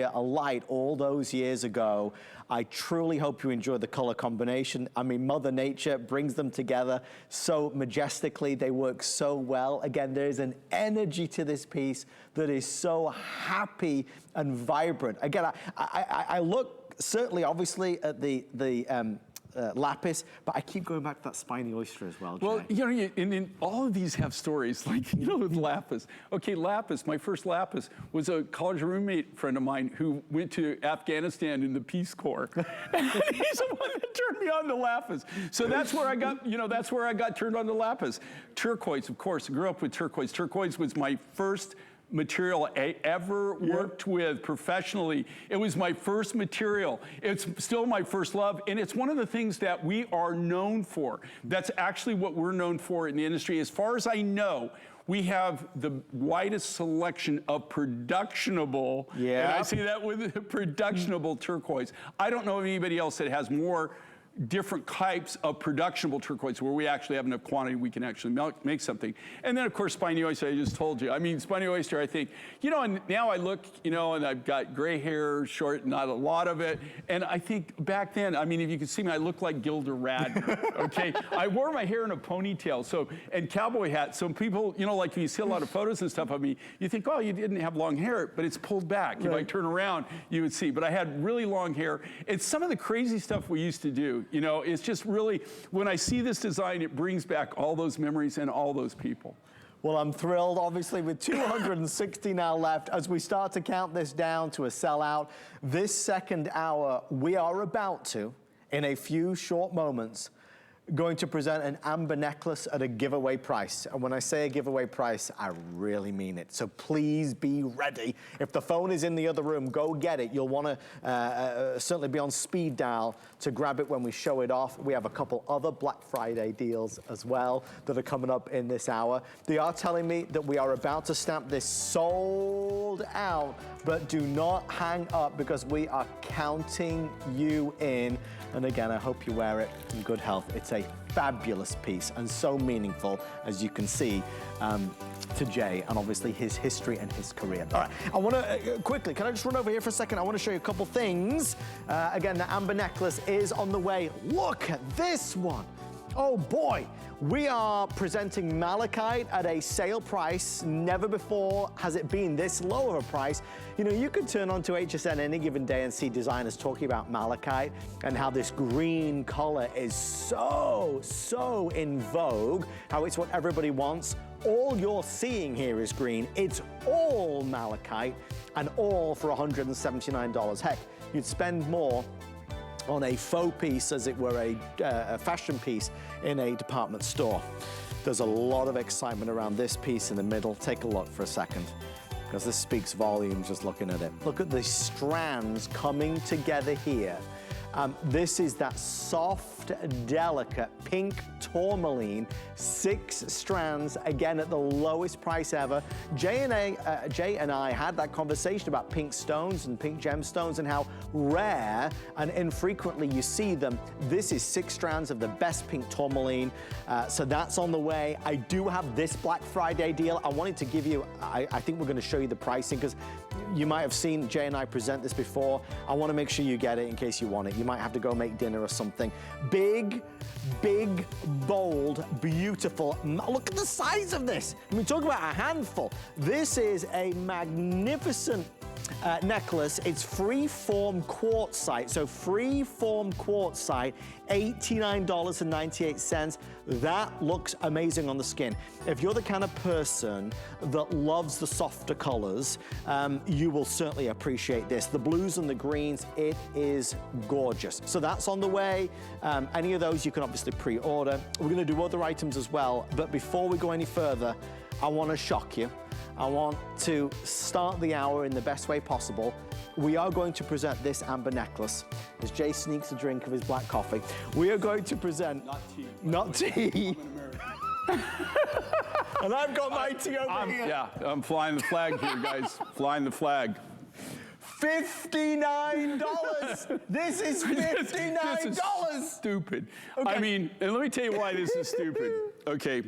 a light all those years ago. I truly hope you enjoy the color combination. I mean, Mother Nature brings them together so majestically. They work so well. Again, there's an energy to this piece that is so happy and vibrant. Again, I look certainly, obviously, at the lapis, but I keep going back to that spiny oyster as well, Jay. Well, you know, and all of these have stories, like, you know, with lapis. Okay, lapis, my first lapis was a college roommate friend of mine who went to Afghanistan in the Peace Corps. And he's the one that turned me on to lapis. So that's where I got, you know, that's where I got turned on to lapis. Turquoise, of course, I grew up with turquoise. Turquoise was my first material I ever worked with professionally. It was my first material. It's still my first love, and it's one of the things that we are known for. That's actually what we're known for in the industry. As far as I know, we have the widest selection of productionable, and I say that with productionable turquoise. I don't know of anybody else that has more different types of productionable turquoise where we actually have enough quantity we can actually make something. And then of course spiny oyster, I just told you. I mean, spiny oyster, I think, you know, and now I look, you know, and I've got gray hair, short, not a lot of it. And I think back then, I mean, if you could see me, I looked like Gilda Radner, okay? I wore my hair in a ponytail, so, and cowboy hat. So people, you know, like you see a lot of photos and stuff of me, you think, oh, you didn't have long hair, but it's pulled back. Right. If I turn around, you would see. But I had really long hair. It's some of the crazy stuff we used to do. You know, it's just really, when I see this design, it brings back all those memories and all those people. Well, I'm thrilled, obviously, with 260 now left. As we start to count this down to a sellout, this second hour, we are about to, in a few short moments, going to present an amber necklace at a giveaway price. And when I say a giveaway price, I really mean it. So please be ready. If the phone is in the other room, go get it. You'll want to certainly be on speed dial to grab it when we show it off. We have a couple other Black Friday deals as well that are coming up in this hour. They are telling me that we are about to stamp this sold out, but do not hang up because we are counting you in. And again, I hope you wear it in good health. It's a fabulous piece and so meaningful, as you can see, to Jay and obviously his history and his career. All right, I want to quickly, can I just run over here for a second? I want to show you a couple things. Again, the amber necklace is on the way. Look at this one. Oh boy, we are presenting malachite at a sale price. Never before has it been this low of a price. You know, you could turn on to HSN any given day and see designers talking about malachite and how this green color is so in vogue, how it's what everybody wants. All you're seeing here is green. It's all malachite and all for $179. Heck, you'd spend more on a faux piece, as it were a fashion piece in a department store. There's a lot of excitement around this piece in the middle. Take a look for a second, because this speaks volumes just looking at it. Look at the strands coming together here. This is that soft, delicate pink tourmaline, 6 strands, again at the lowest price ever. Jay and I had that conversation about pink stones and pink gemstones and how rare and infrequently you see them. This is 6 strands of the best pink tourmaline, so that's on the way. I do have this Black Friday deal. I wanted to give you, I think we're going to show you the pricing because you might have seen Jay and I present this before. I want to make sure you get it in case you want it. You might have to go make dinner or something. Big, bold, beautiful. Look at the size of this. I mean, talk about a handful. This is a magnificent necklace. It's free-form quartzite. So free-form quartzite, $89.98. That looks amazing on the skin. If you're the kind of person that loves the softer colors, you will certainly appreciate this. The blues and the greens, it is gorgeous. So that's on the way. Any of those you can obviously pre-order. We're gonna do other items as well, but before we go any further, I wanna shock you. I want to start the hour in the best way possible. We are going to present this amber necklace as Jay sneaks a drink of his black coffee. We are going to present... Not tea. Not tea. And I've got my tea over here. Yeah, I'm flying the flag here, guys. Flying the flag. $59. This is $59. This is stupid. Okay. I mean, and let me tell you why this is stupid. Okay.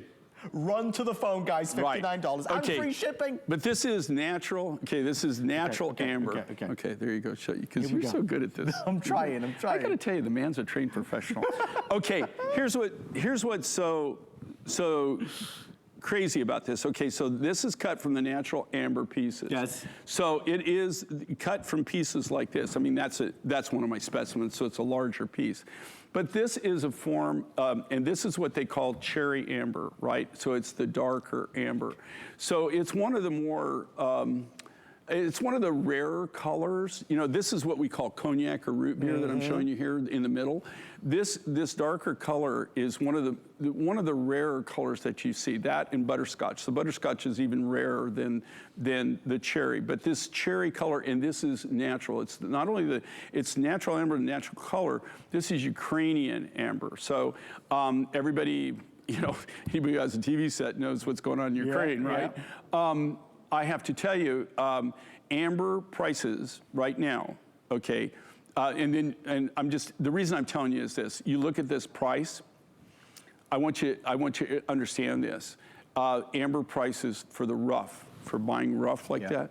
Run to the phone, guys, $59. Right. Okay. And free shipping. But this is natural. Okay, this is natural amber. Okay. There you go. Show you, because you're so good at this. I'm trying. I got to tell you, the man's a trained professional. Okay, here's what's so crazy about this. Okay, so this is cut from the natural amber pieces. Yes. So it is cut from pieces like this. I mean, that's one of my specimens, so it's a larger piece. But this is a form, and this is what they call cherry amber, right? So it's the darker amber. So it's one of the more, it's one of the rarer colors. You know, this is what we call cognac or root beer that I'm showing you here in the middle. This darker color is one of the rarer colors that you see. That and butterscotch. The butterscotch is even rarer than the cherry. But this cherry color, and this is natural. It's not only it's natural amber and natural color. This is Ukrainian amber. So everybody, you know, anybody who has a TV set knows what's going on in Ukraine, right? Yeah. I have to tell you, amber prices right now, okay, and I'm just, the reason I'm telling you is this. You look at this price, I want you to understand this. Amber prices for the rough, for buying rough like that,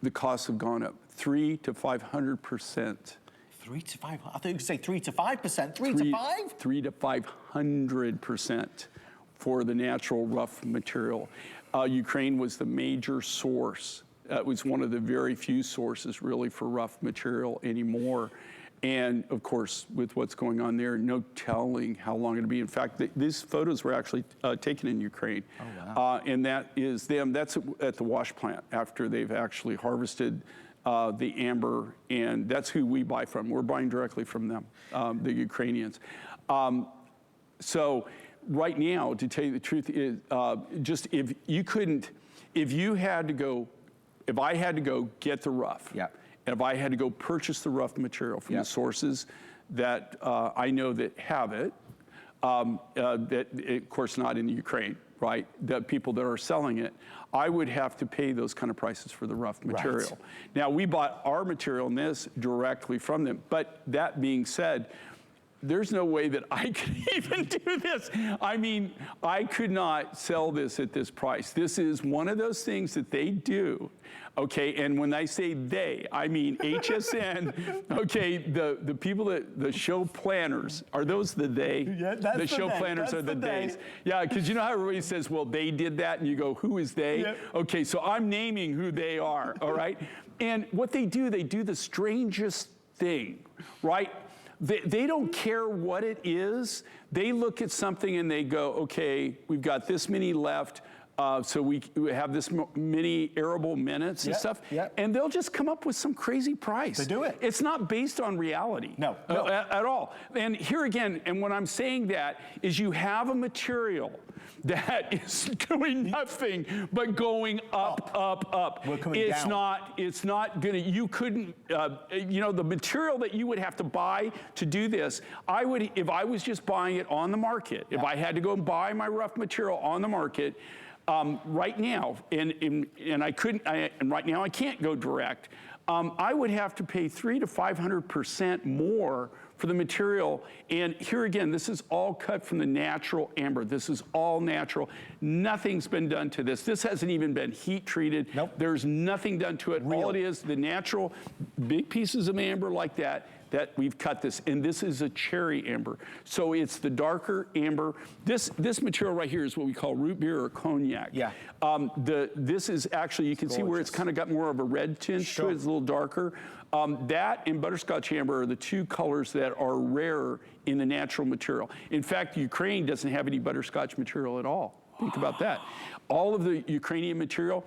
the costs have gone up 300 to 500%. 3 to 5? I thought you could say 3 to 5%. 3 to 5? 3 to 500% for the natural rough material. Ukraine was the major source. It was one of the very few sources really for rough material anymore. And of course, with what's going on there, no telling how long it'll be. In fact, these photos were actually taken in Ukraine. Oh, wow. And that is them, that's at the wash plant after they've actually harvested the amber, and that's who we buy from. We're buying directly from them, the Ukrainians. So right now, to tell you the truth, is just if I had to go get the rough, and if I had to go purchase the rough material from the sources that I know that have it, that of course not in the Ukraine, right? The people that are selling it, I would have to pay those kind of prices for the rough material. Right. Now, we bought our material in this directly from them, but that being said, there's no way that I could even do this. I mean, I could not sell this at this price. This is one of those things that they do, okay? And when I say they, I mean HSN, okay, the people the show planners, are those the they? Yeah, that's the show planners are the days. Yeah, because you know how everybody says, well, they did that, and you go, who is they? Yep. Okay, so I'm naming who they are, all right? And what they do the strangest thing, right? They don't care what it is. They look at something and they go, okay, we've got this many left, so we have this many arable minutes and stuff, and they'll just come up with some crazy price. They do it. It's not based on reality. No. At all. And here again, and when I'm saying that, is you have a material that is doing nothing but going up. We're coming down. It's not gonna, you couldn't, you know, the material that you would have to buy to do this, if I was just buying it on the market, if I had to go and buy my rough material on the market, right now, and right now I can't go direct, I would have to pay 300 to 500% more for the material. And here again, this is all cut from the natural amber. This is all natural. Nothing's been done to this. This hasn't even been heat treated. Nope. There's nothing done to it. All it is, the natural big pieces of amber like that we've cut this, and this is a cherry amber. So it's the darker amber. This material right here is what we call root beer or cognac. Yeah. This is actually, you can see where it's kind of got more of a red tint to it. It's a little darker. That and butterscotch amber are the two colors that are rare in the natural material. In fact, Ukraine doesn't have any butterscotch material at all. Think about that. All of the Ukrainian material,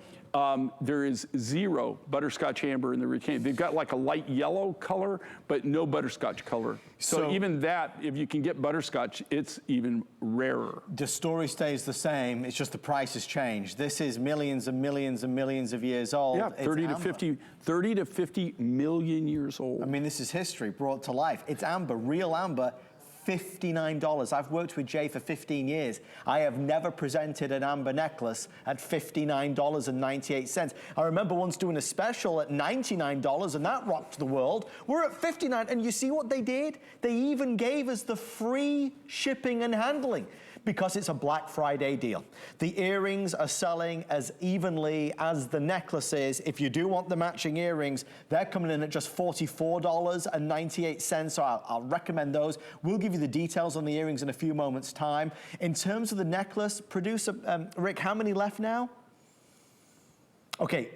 there is zero butterscotch amber in the Ukrainian. They've got like a light yellow color, but no butterscotch color. So even that, if you can get butterscotch, it's even rarer. The story stays the same, it's just the price has changed. This is millions and millions and millions of years old. Yeah, 30 to 50 million years old. I mean, this is history brought to life. It's amber, real amber. $59. I've worked with Jay for 15 years. I have never presented an amber necklace at $59.98. I remember once doing a special at $99 and that rocked the world. We're at $59 and you see what they did? They even gave us the free shipping and handling. Because it's a Black Friday deal. The earrings are selling as evenly as the necklaces. If you do want the matching earrings, they're coming in at just $44.98, so I'll recommend those. We'll give you the details on the earrings in a few moments' time. In terms of the necklace, producer Rick, how many left now? Okay.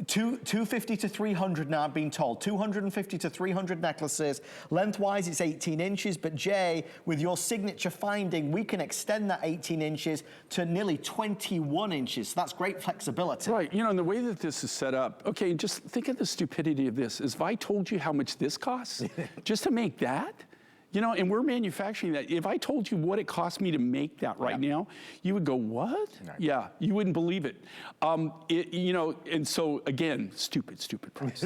250 to 300 now, I've been told. 250 to 300 necklaces. Lengthwise, it's 18 inches, but Jay, with your signature finding, we can extend that 18 inches to nearly 21 inches. So that's great flexibility. Right, you know, and the way that this is set up, okay, just think of the stupidity of this. Is if I told you how much this costs, just to make that, you know, and we're manufacturing that. If I told you what it cost me to make that right now, you would go, what? Right. Yeah, you wouldn't believe it. You know, and so again, stupid price.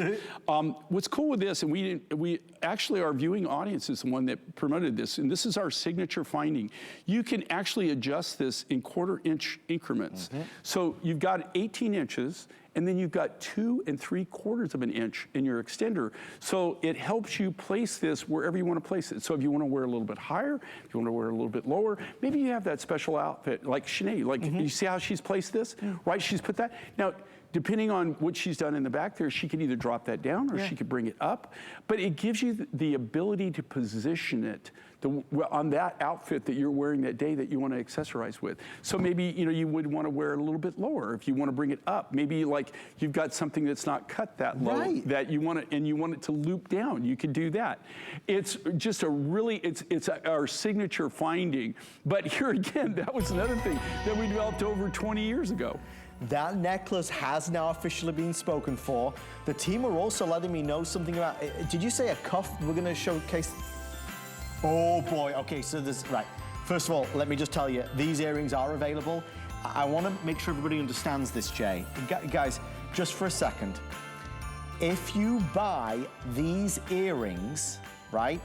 What's cool with this, and we actually, our viewing audience is the one that promoted this, and this is our signature finding. You can actually adjust this in 1/4 inch increments. So you've got 18 inches, and then you've got 2 3/4 of an inch in your extender. So it helps you place this wherever you want to place it. So if you want to wear a little bit higher, if you want to wear a little bit lower, maybe you have that special outfit like Sinead, like you see how she's placed this, right? She's put that. Now, depending on what she's done in the back there, she could either drop that down or she could bring it up. But it gives you the ability to position it on that outfit that you're wearing that day that you want to accessorize with. So maybe, you know, you would want to wear it a little bit lower if you want to bring it up. Maybe like you've got something that's not cut that low that you want to, and you want it to loop down. You could do that. It's just a really, it's our signature finding. But here again, that was another thing that we developed over 20 years ago. That necklace has now officially been spoken for. The team are also letting me know something about, did you say a cuff we're going to showcase? Oh boy, okay, so this, right. First of all, let me just tell you, these earrings are available. I want to make sure everybody understands this, Jay. Guys, just for a second. If you buy these earrings, right,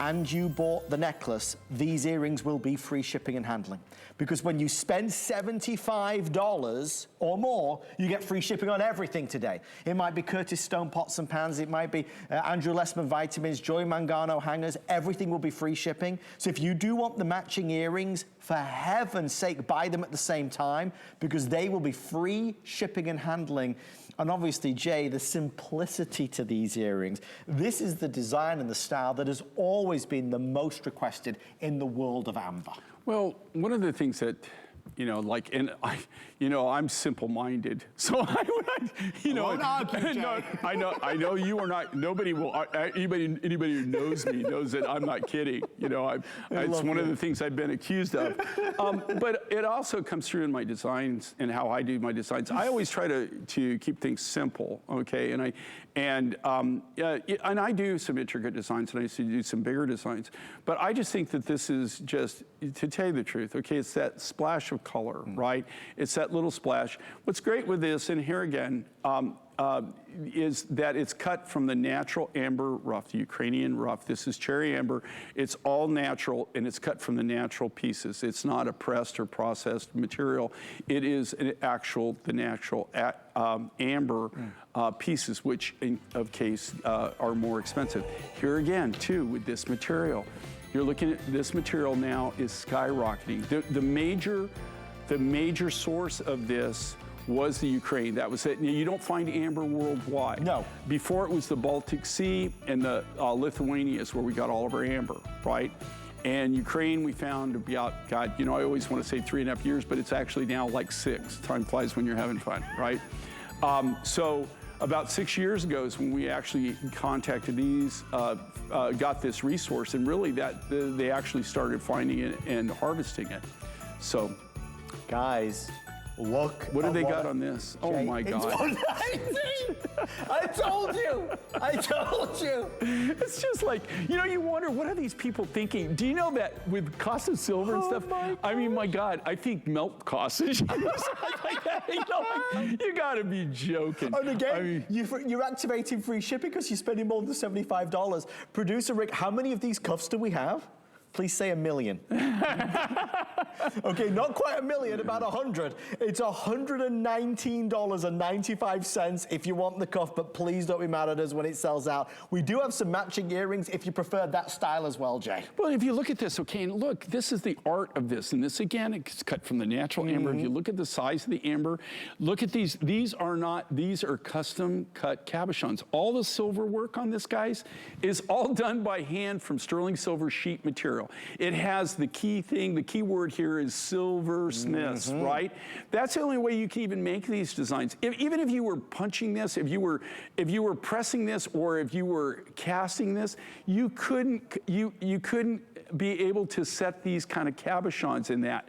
and you bought the necklace, these earrings will be free shipping and handling. Because when you spend $75 or more, you get free shipping on everything today. It might be Curtis Stone pots and pans, it might be Andrew Lessman vitamins, Joy Mangano hangers, everything will be free shipping. So if you do want the matching earrings, for heaven's sake, buy them at the same time, because they will be free shipping and handling. And obviously, Jay, the simplicity to these earrings. This is the design and the style that has always been the most requested in the world of amber. Well, one of the things that, you know, like, and I'm simple-minded, so no, I know you are not. Nobody will. Anybody who knows me knows that I'm not kidding. You know, it's one of the things I've been accused of. But it also comes through in my designs and how I do my designs. I always try to keep things simple, okay? And I do some intricate designs, and I used to do some bigger designs. But I just think that this is just, to tell you the truth, okay, it's that splash of color, right? It's that little splash. What's great with this, and here again, is that it's cut from the natural amber rough, the Ukrainian rough. This is cherry amber. It's all natural, and it's cut from the natural pieces. It's not a pressed or processed material. It is the natural amber pieces, which in case are more expensive. Here again, too, with this material, you're looking at this material now is skyrocketing. The major source of this was the Ukraine. That was it. Now, you don't find amber worldwide. No. Before it was the Baltic Sea and the Lithuania is where we got all of our amber, right? And Ukraine we found to be out, God, you know, I always want to say 3.5 years, but it's actually now like 6. Time flies when you're having fun, right? So about 6 years ago is when we actually contacted these, got this resource, and really they actually started finding it and harvesting it. So, guys, look. What have they got on this? Jay, oh my God. I told you. I told you. It's just like, you know, you wonder, what are these people thinking? Do you know that with cost of silver and stuff? I mean, my God, I think melt costs and like that. You know, like, you gotta be joking. And again, you're activating free shipping because you're spending more than $75. Producer Rick, how many of these cuffs do we have? Please say $1 million. Okay, not quite $1 million, about 100. It's $119.95 if you want the cuff, but please don't be mad at us when it sells out. We do have some matching earrings if you prefer that style as well, Jay. Well, if you look at this, okay, and look, this is the art of this. And this, again, it's cut from the natural amber. If you look at the size of the amber, look at these. These are custom cut cabochons. All the silver work on this, guys, is all done by hand from sterling silver sheet material. It has the key thing, the key word here is silversmiths, right? That's the only way you can even make these designs. Even if you were punching this, if you were pressing this, or if you were casting this, you couldn't be able to set these kind of cabochons in that.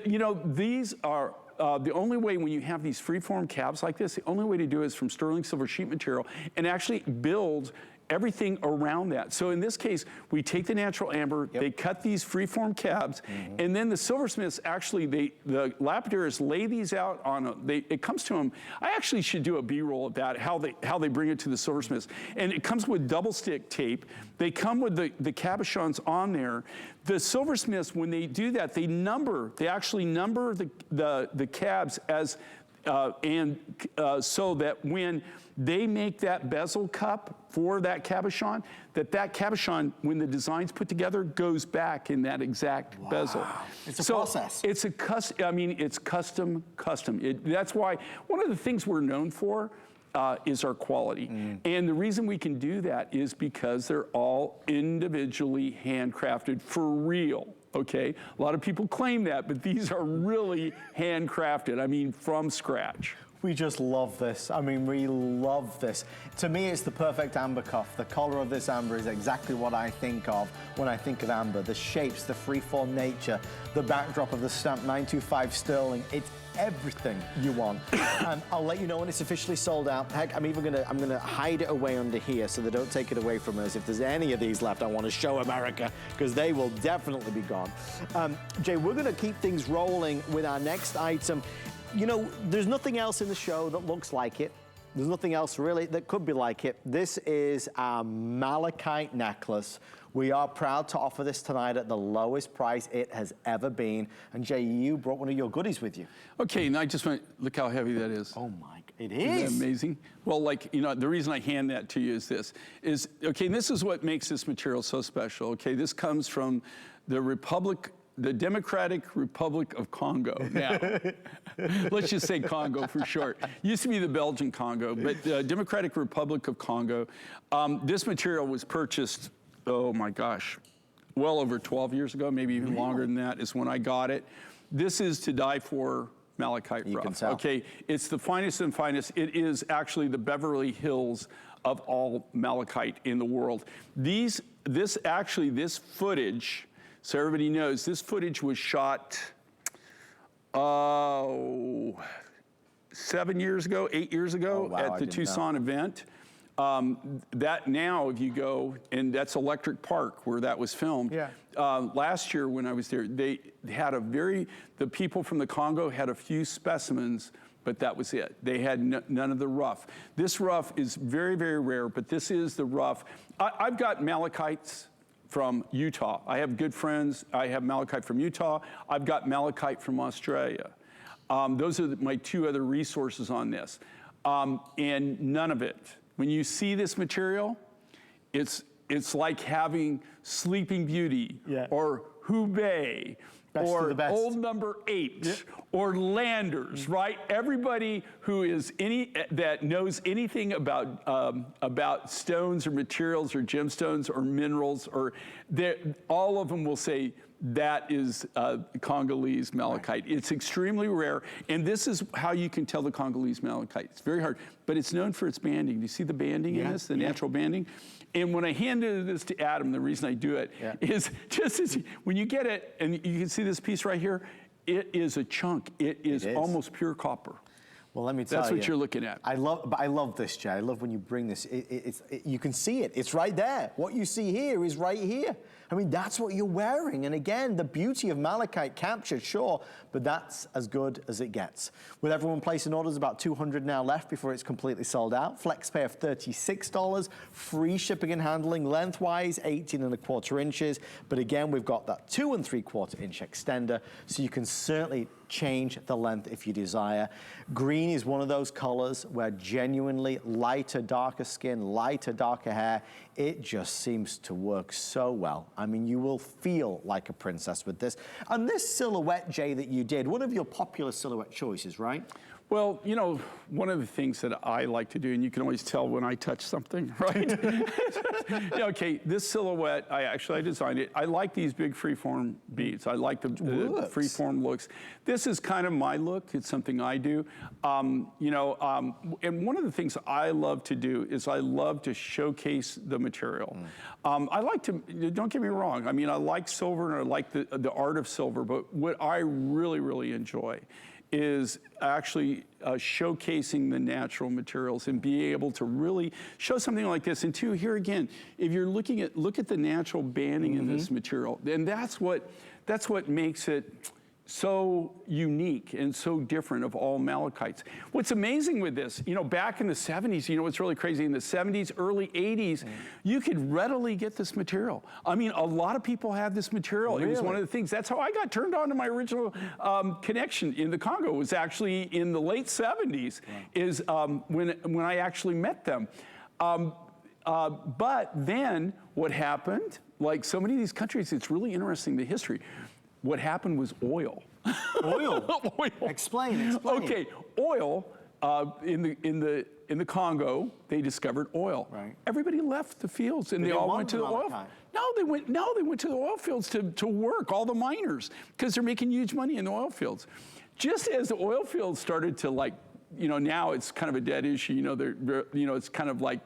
You know, these are the only way when you have these freeform cabs like this, the only way to do it is from sterling silver sheet material and actually build everything around that. So in this case, we take the natural amber, they cut these freeform cabs, and then the silversmiths actually, the lapidars lay these out on it comes to them. I actually should do a B-roll of that, how they bring it to the silversmiths. And it comes with double stick tape. They come with the cabochons on there. The silversmiths, when they do that, they actually number the cabs as so that when they make that bezel cup for that cabochon, that cabochon, when the design's put together, goes back in that exact bezel. It's a process. It's a it's custom. That's why one of the things we're known for is our quality. And the reason we can do that is because they're all individually handcrafted for real. Okay, a lot of people claim that, but these are really handcrafted. I mean, from scratch. We just love this. I mean, we love this. To me, it's the perfect amber cuff. The color of this amber is exactly what I think of when I think of amber. The shapes, the freeform nature, the backdrop of the stamp 925 sterling. It's everything you want. And I'll let you know when it's officially sold out. Heck, I'm gonna hide it away under here so they don't take it away from us. If there's any of these left, I want to show America, because they will definitely be gone. Jay, we're gonna keep things rolling with our next item. You know, there's nothing else in the show that looks like it. There's nothing else really that could be like it. This is our malachite necklace. We are proud to offer this tonight at the lowest price it has ever been. And Jay, you brought one of your goodies with you. Okay, and I just went, look how heavy that is. Oh my, it is. Isn't that amazing? Well, like, you know, the reason I hand that to you is this, okay, and this is what makes this material so special. Okay, this comes from the Democratic Republic of Congo. Now, let's just say Congo for short. Used to be the Belgian Congo, but the Democratic Republic of Congo. This material was purchased, oh my gosh, well over 12 years ago, maybe even longer than that is when I got it. This is to die for malachite rough. Okay, it's the finest and finest. It is actually the Beverly Hills of all malachite in the world. This footage, so everybody knows, this footage was shot 7 years ago, 8 years ago at the Tucson event. That now, if you go, and that's Electric Park where that was filmed. Yeah. Last year when I was there, they had the people from the Congo had a few specimens, but that was it. They had none of the rough. This rough is very, very rare, but this is the rough. I've got malachites from Utah. I have good friends. I have malachite from Utah. I've got malachite from Australia. Those are my two other resources on this. And none of it. When you see this material, it's like having Sleeping Beauty or Hubei or Old Number 8 or Landers, right? Everybody who is that knows anything about stones or materials or gemstones or minerals, or all of them will say that is Congolese malachite. Right. It's extremely rare, and this is how you can tell the Congolese malachite. It's very hard, but it's known for its banding. Do you see the banding in this, the natural banding? And when I handed this to Adam, the reason I do it is just when you get it, and you can see this piece right here, it is a chunk. It is almost pure copper. Well, let me tell you. That's what you're looking at. I love this, Jay. I love when you bring this. You can see it. It's right there. What you see here is right here. I mean, that's what you're wearing. And again, the beauty of malachite captured, sure, but that's as good as it gets. With everyone placing orders, about 200 now left before it's completely sold out. Flex pay of $36, free shipping and handling, lengthwise 18¼ inches. But again, we've got that 2 3/4 inch extender, so you can certainly change the length if you desire. Green is one of those colors where genuinely lighter, darker skin, lighter, darker hair, it just seems to work so well. I mean, you will feel like a princess with this. And this silhouette, Jay, that you did, one of your popular silhouette choices, right? Well, you know, one of the things that I like to do, and you can always tell when I touch something, right? Yeah, okay, this silhouette, I designed it. I like these big freeform beads. I like the freeform looks. This is kind of my look. It's something I do. And one of the things I love to do is I love to showcase the material. I like to, don't get me wrong, I mean, I like silver and I like the art of silver, but what I really, really enjoy is actually showcasing the natural materials and be able to really show something like this. And two, here again, if you're look at the natural banding in this material, and that's what makes it so unique and so different of all malachites. What's amazing with this, you know, back in the 70s, you know what's really crazy, in the 70s, early 80s, you could readily get this material. I mean, a lot of people had this material. Really? It was one of the things, that's how I got turned on to my original connection in the Congo. It was actually in the late 70s, is when I actually met them. But then what happened, like so many of these countries, it's really interesting, the history. What happened was oil. Oil? Oil. Explain. Okay, oil, in the Congo, they discovered oil. Right. Everybody left the fields and they all went to the oil. No, they went to the oil fields to work, all the miners, because they're making huge money in the oil fields. Just as the oil fields started to, like, you know, now it's kind of a dead issue, you know, it's kind of like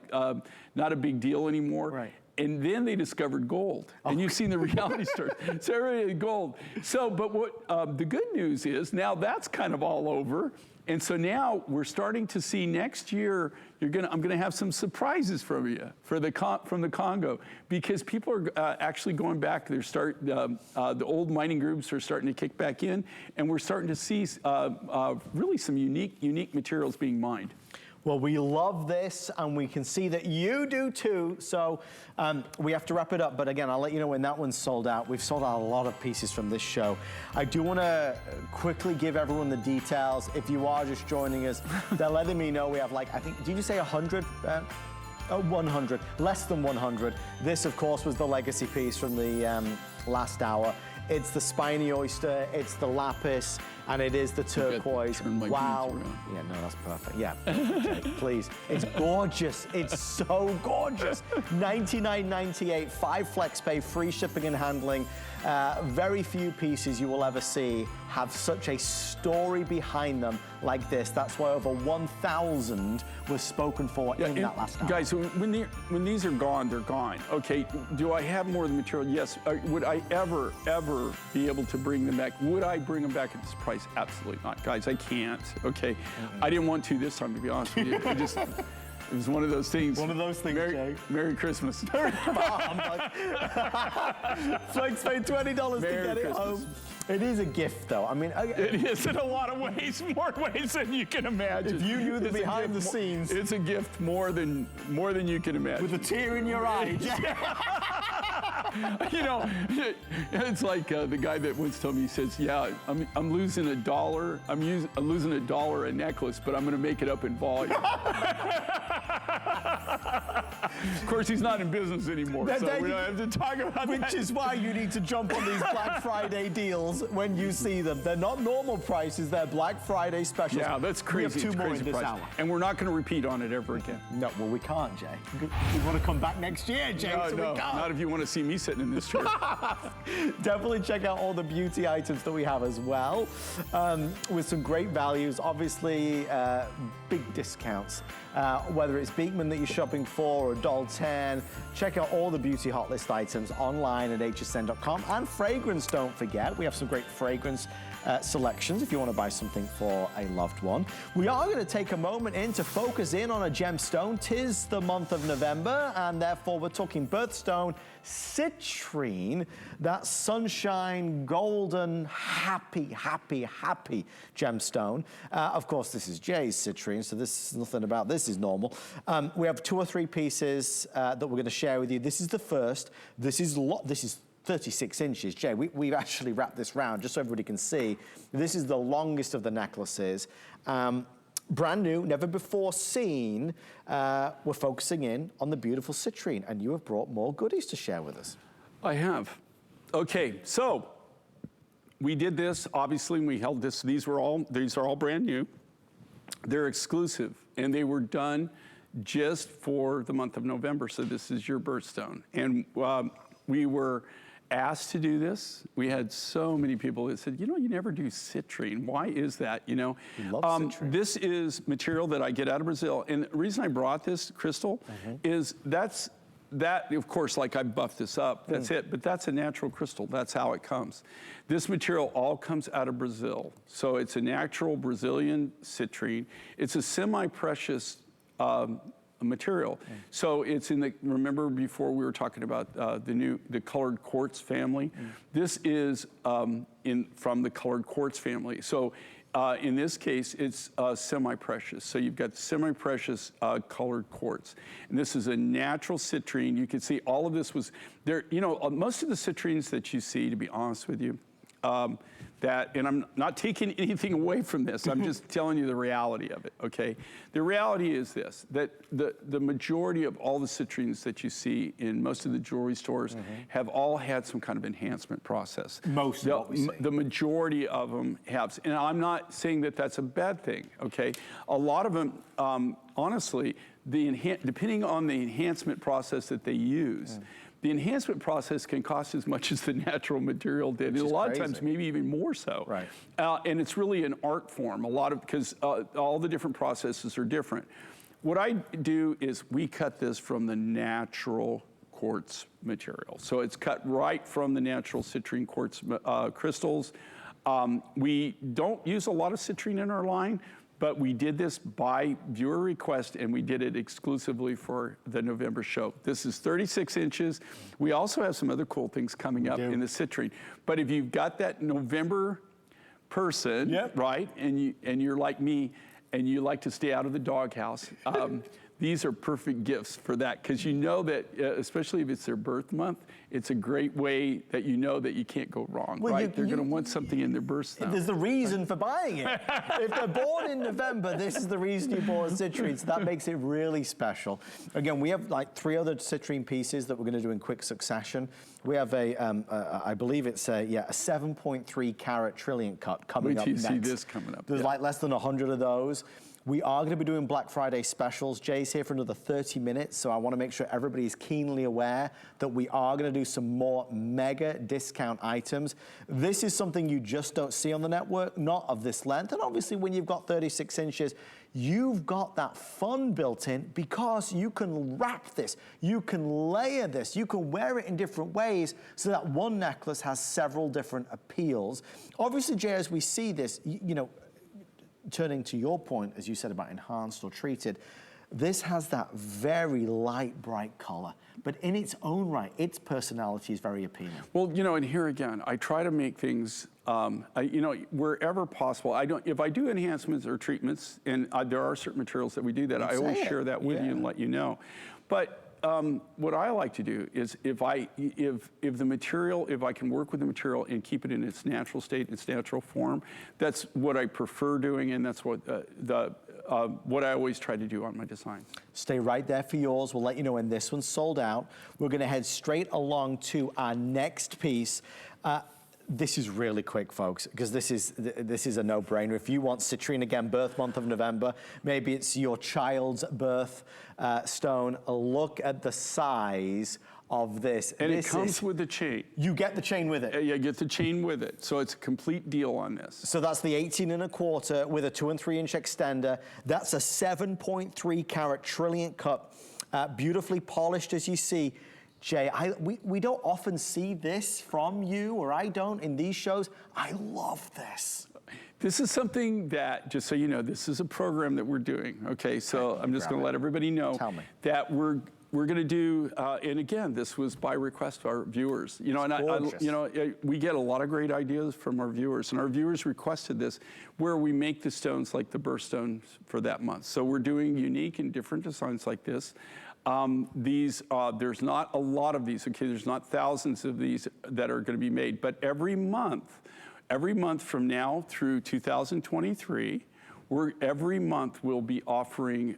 not a big deal anymore. Right. And then they discovered gold. And you've seen the reality story. So everybody had gold. So, but what the good news is, now that's kind of all over. And so now we're starting to see next year, I'm gonna have some surprises from you from the Congo, because people are actually going back. The old mining groups are starting to kick back in, and we're starting to see really some unique materials being mined. Well, we love this, and we can see that you do too. So we have to wrap it up. But again, I'll let you know when that one's sold out. We've sold out a lot of pieces from this show. I do want to quickly give everyone the details. If you are just joining us, they're letting me know we have, like, I think, did you say 100? 100, less than 100. This, of course, was the legacy piece from the last hour. It's the spiny oyster, it's the lapis, and it is the turquoise. Wow. Yeah, no, that's perfect. Yeah, Jake, please. It's gorgeous. It's so gorgeous. $99.98, 5 flex pay, free shipping and handling. Very few pieces you will ever see have such a story behind them like this. That's why over 1,000 was spoken for in that last hour. Guys, when these are gone, they're gone. Okay, do I have more of the material? Yes. Would I ever be able to bring them back? Would I bring them back at this price? Absolutely not. Guys, I can't, okay? I didn't want to this time, to be honest with you. It was one of those things. One of those things, Jay. Merry Christmas. Flex pay $20 to get it home. It is a gift, though. I mean, it is in a lot of ways, more ways than you can imagine. If you knew the behind the scenes, it's a gift more than you can imagine. With a tear in your eye. You know, it's like the guy that once told me. He says, "Yeah, I'm losing $1. I'm losing $1 a necklace, but I'm going to make it up in volume." Of course, he's not in business anymore, so we don't have to talk about that. Which is why you need to jump on these Black Friday deals when you see them. They're not normal prices, they're Black Friday specials. Yeah, that's crazy. We have 2 more in this price. hour. And we're not going to repeat on it ever again. No, well, we can't, Jay. We want to come back next year, Jay, no, so no, we can't. Not if you want to see me sitting in this chair. Definitely check out all the beauty items that we have as well, with some great values. Obviously, big discounts Whether it's Beekman that you're shopping for or Doll 10, check out all the beauty hot list items online at hsn.com. And fragrance, don't forget. We have some great fragrance selections if you want to buy something for a loved one. We are going to take a moment in to focus in on a gemstone. 'Tis the month of November, and therefore we're talking birthstone citrine, that sunshine, golden, happy gemstone. Of course, this is Jay's citrine, so this is nothing about this is normal. We have 2 or 3 pieces that we're going to share with you. This is the first. This is 36 inches. Jay, we've actually wrapped this round just so everybody can see. This is the longest of the necklaces. Brand new, never before seen. We're focusing in on the beautiful citrine, and you have brought more goodies to share with us. I have. Okay, so we did this, obviously, we held this. These are all brand new. They're exclusive, and they were done just for the month of November, so this is your birthstone. And we were asked to do this. We had so many people that said, you know, you never do citrine. Why is that, you know? We love citrine. This is material that I get out of Brazil. And the reason I brought this crystal is that, of course, like I buffed this up, that's it, but that's a natural crystal. That's how it comes. This material all comes out of Brazil. So it's a natural Brazilian citrine. It's a semi-precious material. So it's in the, remember before we were talking about the colored quartz family? This is from the colored quartz family. So in this case, it's semi-precious. So you've got semi-precious colored quartz. And this is a natural citrine. You can see all of this was there. You know, most of the citrines that you see, to be honest with you, and I'm not taking anything away from this, I'm just telling you the reality of it, okay? The reality is this, that the majority of all the citrines that you see in most of the jewelry stores have all had some kind of enhancement process. Most of what we see. The majority of them have, and I'm not saying that that's a bad thing, okay? A lot of them, honestly, depending on the enhancement process that they use, the enhancement process can cost as much as the natural material did, and a lot of times maybe even more so. Right. And it's really an art form, because all the different processes are different. What I do is we cut this from the natural quartz material. So it's cut right from the natural citrine quartz crystals. We don't use a lot of citrine in our line, but we did this by viewer request, and we did it exclusively for the November show. This is 36 inches. We also have some other cool things coming up in the citrine. But if you've got that November person, right, and you're like me, and you like to stay out of the doghouse, these are perfect gifts for that, because you know that, especially if it's their birth month, it's a great way that you know that you can't go wrong, right? They're going to want something in their birthstone. There's the reason for buying it. If they're born in November, this is the reason you bought a citrine, so that makes it really special. Again, we have like 3 other citrine pieces that we're going to do in quick succession. We have I believe it's a 7.3 carat trilliant cut coming up next. Wait till you see this coming up. There's like less than 100 of those. We are going to be doing Black Friday specials. Jay's here for another 30 minutes, so I want to make sure everybody is keenly aware that we are going to do some more mega discount items. This is something you just don't see on the network, not of this length. And obviously, when you've got 36 inches, you've got that fun built in because you can wrap this, you can layer this, you can wear it in different ways so that one necklace has several different appeals. Obviously, Jay, as we see this, you know, turning to your point, as you said about enhanced or treated, this has that very light, bright color, but in its own right, its personality is very appealing. Well, you know, and here again, I try to make things, you know, wherever possible. If I do enhancements or treatments, and there are certain materials that we do that, I always share that with you and let you know. But what I like to do is if the material, if I can work with the material and keep it in its natural state, its natural form, that's what I prefer doing, and that's what what I always try to do on my designs. Stay right there for yours. We'll let you know when this one's sold out. We're going to head straight along to our next piece. This is really quick, folks, because this is a no-brainer. If you want citrine, again, birth month of November, maybe it's your child's birth stone, look at the size of this. And it comes with the chain. You get the chain with it. You get the chain with it. So it's a complete deal on this. So that's the 18 1/4 with a 2 3-inch extender. That's a 7.3 carat trilliant cup, beautifully polished as you see. Jay, we don't often see this from you, or I don't, in these shows. I love this. This is something that, just so you know, this is a program that we're doing, okay? So I'm just gonna let everybody know that we're gonna do, and again, this was by request of our viewers. You know, and we get a lot of great ideas from our viewers, and our viewers requested this, where we make the stones like the birthstones for that month. So we're doing unique and different designs like this. There's not a lot of these, okay? There's not thousands of these that are gonna be made, but every month from now through 2023, every month we'll be offering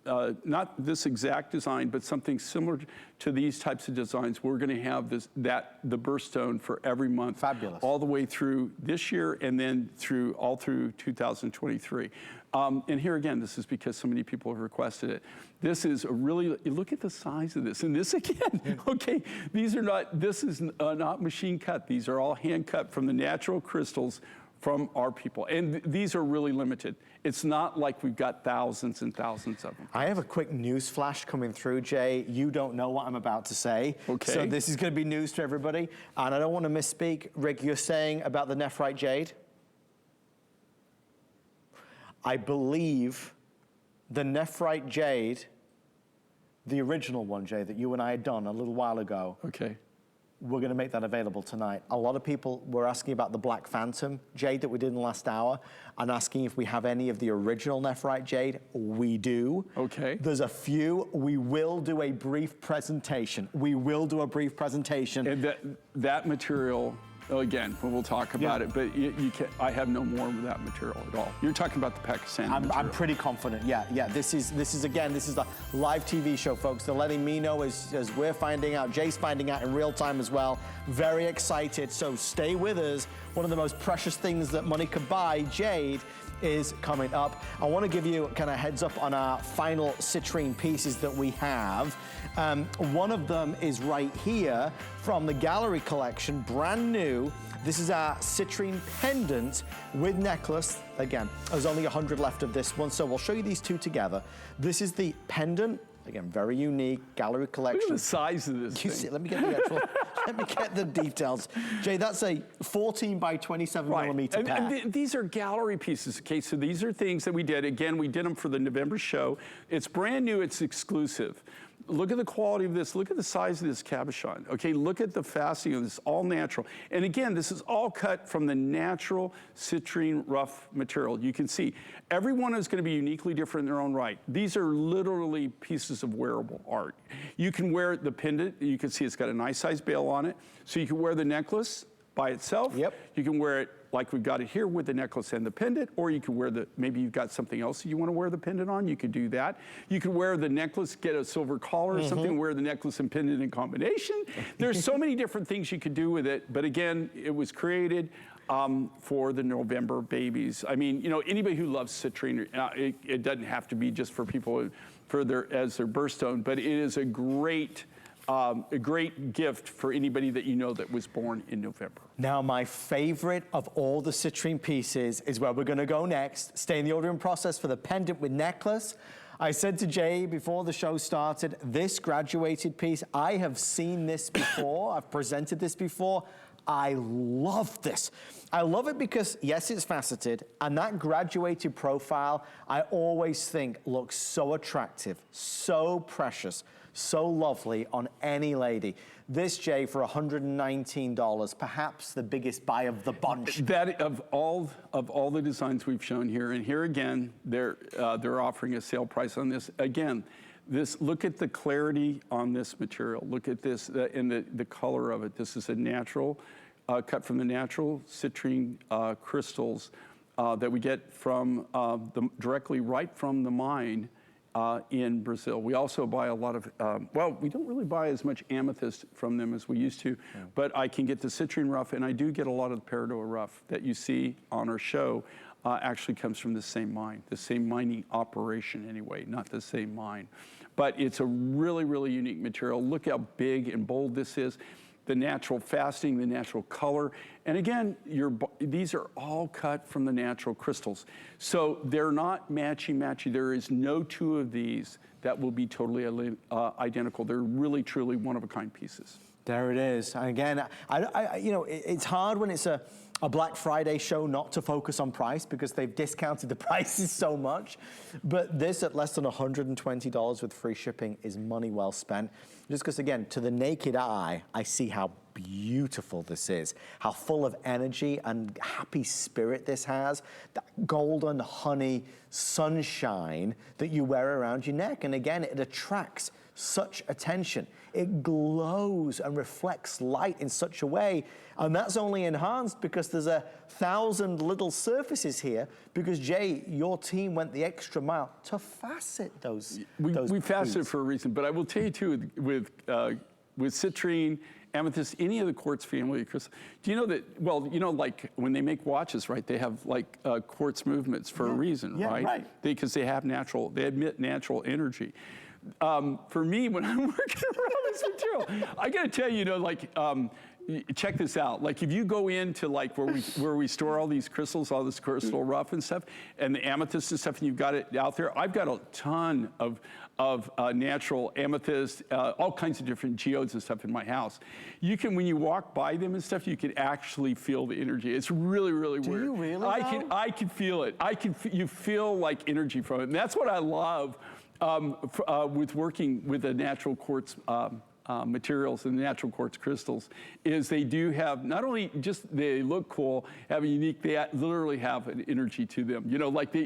not this exact design, but something similar to these types of designs. We're going to have the birthstone for every month. Fabulous. All the way through this year and then all through 2023. And here again, this is because so many people have requested it. This is look at the size of this. And this again, okay, this is not machine cut. These are all hand cut from the natural crystals from our people. And these are really limited. It's not like we've got thousands and thousands of them. I have a quick news flash coming through, Jay. You don't know what I'm about to say. Okay. So this is going to be news to everybody. And I don't want to misspeak. Rick, you're saying about the nephrite jade? I believe the nephrite jade, the original one, Jay, that you and I had done a little while ago. Okay. We're going to make that available tonight. A lot of people were asking about the Black Phantom jade that we did in the last hour and asking if we have any of the original nephrite jade. We do. Okay. There's a few. We will do a brief presentation. And that material, again, we'll talk about it, but I have no more of that material at all. You're talking about the Pakistan material. I'm pretty confident, yeah. This is a live TV show, folks. They're letting me know as we're finding out. Jay's finding out in real time as well. Very excited, so stay with us. One of the most precious things that money could buy, jade, is coming up. I want to give you kind of heads up on our final citrine pieces that we have. One of them is right here from the gallery collection, brand new. This is our citrine pendant with necklace. Again, there's only 100 left of this one, so we'll show you these two together. This is the pendant. Again, very unique gallery collection. Look at the size of this thing. See, let me get the actual, let me get the details. Jay, that's a 14 by 27 millimeter pair. And these are gallery pieces, okay? So these are things that we did. Again, we did them for the November show. It's brand new, it's exclusive. Look at the quality of this. Look at the size of this cabochon. Okay, look at the fastening of this, all natural. And again, this is all cut from the natural citrine rough material. You can see every one is going to be uniquely different in their own right. These are literally pieces of wearable art. You can wear the pendant. You can see it's got a nice size bail on it. So you can wear the necklace by itself. Yep. You can wear it like we've got it here with the necklace and the pendant, or you could wear maybe you've got something else you want to wear the pendant on, you could do that. You could wear the necklace, get a silver collar or something, wear the necklace and pendant in combination. There's so many different things you could do with it, but again, it was created for the November babies. I mean, you know, anybody who loves citrine, it doesn't have to be just for people as their birthstone, but it is a great gift for anybody that you know that was born in November. Now, my favorite of all the citrine pieces is where we're gonna go next. Stay in the ordering process for the pendant with necklace. I said to Jay before the show started, this graduated piece, I have seen this before, I've presented this before. I love this. I love it because, yes, it's faceted, and that graduated profile, I always think looks so attractive, so precious, so lovely on any lady. This, Jay, for $119, perhaps the biggest buy of the bunch. That of all the designs we've shown here, and here again, they're offering a sale price on this. Again, look at the clarity on this material. Look at this and the color of it. This is a natural, cut from the natural citrine crystals that we get from directly right from the mine in Brazil. We also buy a lot of, well, we don't really buy as much amethyst from them as we used to, but I can get the citrine rough, and I do get a lot of the peridot rough that you see on our show actually comes from the same mine, the same mining operation anyway, not the same mine. but it's a really, really unique material. Look how big and bold this is. The natural faceting, the natural color. And again, these are all cut from the natural crystals. So they're not matchy-matchy. There is no two of these that will be totally identical. They're really, truly one-of-a-kind pieces. There it is. And again, you know, it's hard when it's a Black Friday show not to focus on price because they've discounted the prices so much. But this at less than $120 with free shipping is money well spent. Just because, again, to the naked eye, I see how beautiful this is, how full of energy and happy spirit this has, that golden honey sunshine that you wear around your neck. And again, it attracts such attention. It glows and reflects light in such a way, and that's only enhanced because there's 1,000 little surfaces here because, Jay, your team went the extra mile to facet those. We faceted for a reason, but I will tell you too, with citrine, amethyst, any of the quartz family of crystals. Do you know that, well, you know, like when they make watches, right, they have like quartz movements for a reason, right? Because they emit natural energy. For me, when I'm working around this material, I gotta tell you, you know, like, check this out. Like if you go into like where we store all these crystals, all this crystal rough and stuff, and the amethyst and stuff, and you've got it out there, I've got a ton of natural amethyst, all kinds of different geodes and stuff in my house. You can, when you walk by them and stuff, you can actually feel the energy. It's really, really weird. Do you really? I can feel it. You feel like energy from it, and that's what I love. With working with the natural quartz materials and natural quartz crystals, is they do have, not only just they look cool, have a unique, they literally have an energy to them. You know, like they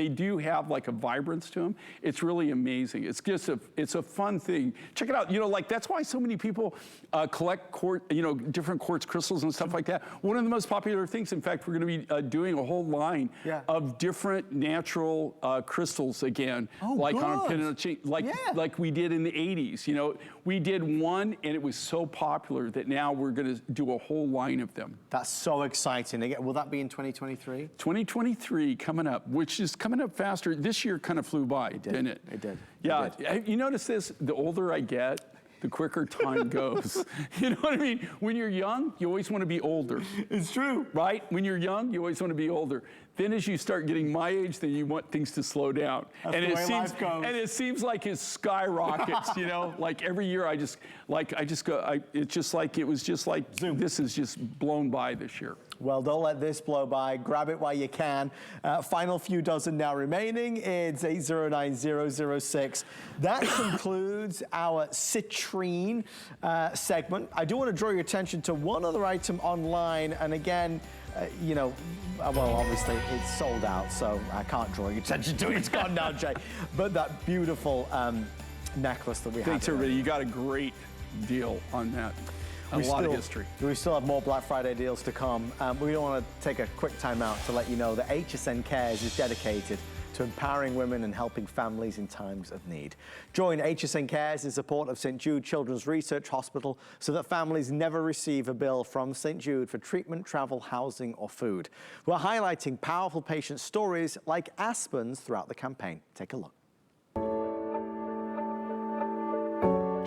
do have like a vibrance to them. It's really amazing. It's just it's a fun thing. Check it out. You know, like that's why so many people collect different quartz crystals and stuff like that. One of the most popular things, in fact, we're going to be doing a whole line of different natural crystals again, like on our pin, like we did in the 80s. You know, we did one and it was so popular that now we're going to do a whole line of them. That's so exciting. Again, will that be in 2023? 2023 coming up, which is coming up faster. This year kind of flew by, didn't it? It did. Yeah. You notice this? The older I get, the quicker time goes. You know what I mean? When you're young, you always want to be older. It's true. Right? When you're young, you always want to be older. Then as you start getting my age, then you want things to slow down. That's the way life goes. And it seems like it skyrockets, you know? Like every year it's just like, it was just like, Zoom. This is just blown by this year. Well, don't let this blow by. Grab it while you can. Final few dozen now remaining. It's 809006. That concludes our citrine segment. I do want to draw your attention to one other item online. And again, you know, well, obviously it's sold out, so I can't draw your attention to it. It's gone now, Jay. But that beautiful necklace that we have. Thanks, everybody. You got a great deal on that. A lot of history. We still have more Black Friday deals to come. We don't want to take a quick time out to let you know that HSN Cares is dedicated to empowering women and helping families in times of need. Join HSN Cares in support of St. Jude Children's Research Hospital so that families never receive a bill from St. Jude for treatment, travel, housing, or food. We're highlighting powerful patient stories like Aspen's throughout the campaign. Take a look.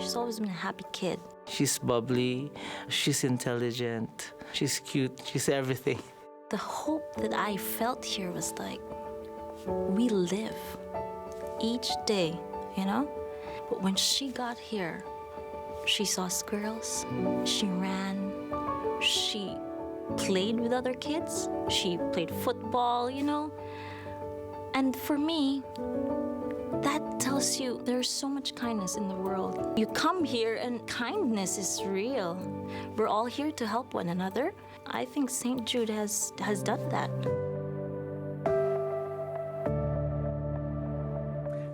She's always been a happy kid. She's bubbly, she's intelligent, she's cute, she's everything. The hope that I felt here was like, we live each day, you know? But when she got here, she saw squirrels, she ran, she played with other kids, she played football, you know? And for me, that tells you there's so much kindness in the world. You come here and kindness is real. We're all here to help one another. I think St. Jude has done that.